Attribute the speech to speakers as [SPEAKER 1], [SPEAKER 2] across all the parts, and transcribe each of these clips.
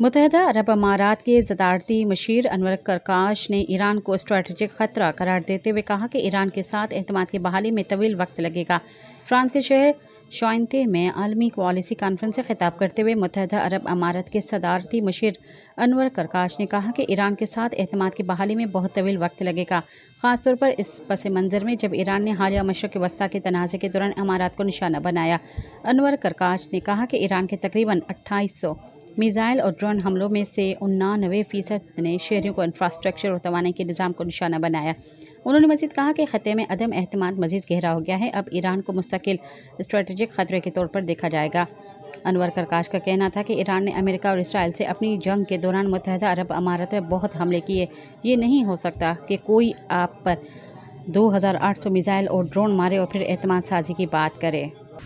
[SPEAKER 1] متحدہ عرب امارات کے صدارتی مشیر انور کرکاش نے ایران کو اسٹریٹجک خطرہ قرار دیتے ہوئے کہا کہ ایران کے ساتھ اعتماد کی بحالی میں طویل وقت لگے گا۔ فرانس کے شہر شوائنتے میں عالمی پالیسی کانفرنس سے خطاب کرتے ہوئے متحدہ عرب امارات کے صدارتی مشیر انور کرکاش نے کہا کہ ایران کے ساتھ اعتماد کی بحالی میں بہت طویل وقت لگے گا، خاص طور پر اس پس منظر میں جب ایران نے حالیہ مشرق وسطیٰ کے تنازع کے دوران امارات کو نشانہ بنایا۔ انور کرکاش نے کہا کہ ایران کے تقریباً 2800 میزائل اور ڈرون حملوں میں سے 89% نے شہریوں کو انفراسٹرکچر اور توانائی کے نظام کو نشانہ بنایا۔ انہوں نے مزید کہا کہ خطے میں عدم اعتماد مزید گہرا ہو گیا ہے، اب ایران کو مستقل اسٹریٹجک خطرے کے طور پر دیکھا جائے گا۔ انور کرکاش کا کہنا تھا کہ ایران نے امریکہ اور اسرائیل سے اپنی جنگ کے دوران متحدہ عرب امارات میں بہت حملے کیے، یہ نہیں ہو سکتا کہ کوئی آپ پر 2800 میزائل اور ڈرون مارے اور پھر اعتماد سازی کی بات کرے۔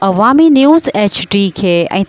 [SPEAKER 2] عوامی نیوز HD کے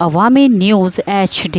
[SPEAKER 2] عوامی نیوز HD۔